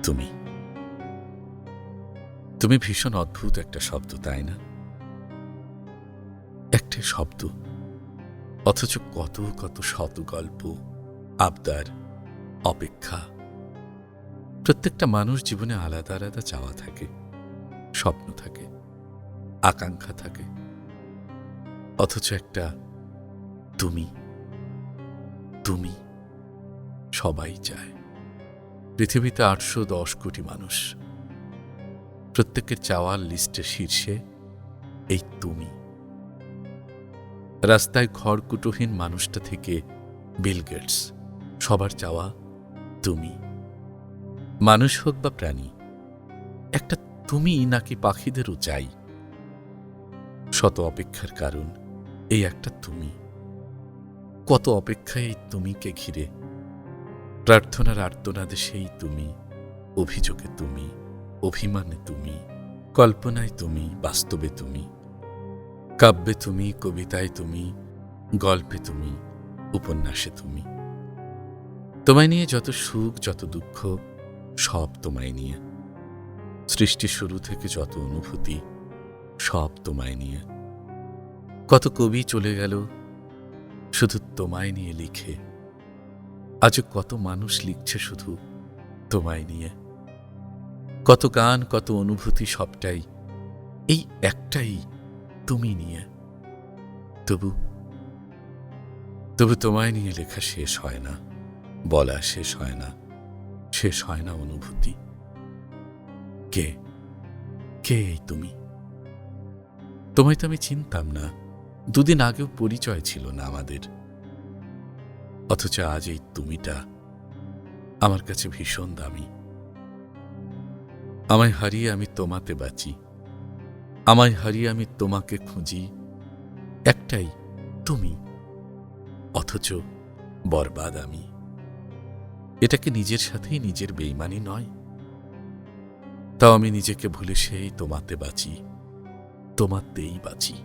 তুমি তুমি ভীষণ অদ্ভুত একটা শব্দ, তাই না? একটা শব্দ, অথচ কত কত শত গল্প, আবদার, অপেক্ষা। প্রত্যেকটা মানুষ জীবনে আলাদা আলাদা চাওয়া থাকে, স্বপ্ন থাকে, আকাঙ্ক্ষা থাকে, অথচ একটা তুমি তুমি সবাই চায়। পৃথিবীতে ৮১০ কোটি মানুষ, প্রত্যেকের চাওয়ার লিস্টের শীর্ষে এই তুমি। রাস্তায় খড়কুটোহীন মানুষটা থেকে বিল গেটস, সবার চাওয়া তুমি। মানুষ হোক বা প্রাণী, একটা তুমি নাকি পাখিদেরও চাই। শত অপেক্ষার কারণ এই একটা তুমি। কত অপেক্ষায় এই তুমিকে ঘিরে, প্রার্থনার আর্তনাদে সেই তুমি, অভিযোগে তুমি, অভিমানে তুমি, কল্পনায় তুমি, বাস্তবে তুমি, কাব্যে তুমি, কবিতায় তুমি, গল্পে তুমি, উপন্যাসে তুমি। তোমায় নিয়ে যত সুখ, যত দুঃখ, সব তোমায় নিয়ে। সৃষ্টির শুরু থেকে যত অনুভূতি, সব তোমায় নিয়ে। কত কবি চলে গেল শুধু তোমায় নিয়ে লিখে। আজ কত মানুষ লিখছে শুধু তোমায় নিয়ে। কত গান, কত অনুভূতি, সবটাই এই একটাই তুমি নিয়ে। তবু তোমায় নিয়ে লেখা শেষ হয় না, বলা শেষ হয় না, শেষ হয় না অনুভূতি। কে কে এই তুমি? তোমায় তো আমি চিনতাম না, দুদিন আগেও পরিচয় ছিল না আমাদের। অথচ আজ এই তুমিটা আমার কাছে ভীষণ দামি। আমায় হারিয়ে আমি তোমাতে বাঁচি, আমায় হারিয়ে আমি তোমাকে খুঁজি। একটাই তুমি, অথচ বরবাদ আমি। এটা কি নিজের সাথেই নিজের বেইমানি নয়? তাও আমি নিজেকে ভুলে সেই তোমাতে বাঁচি, তোমাতেই বাঁচি।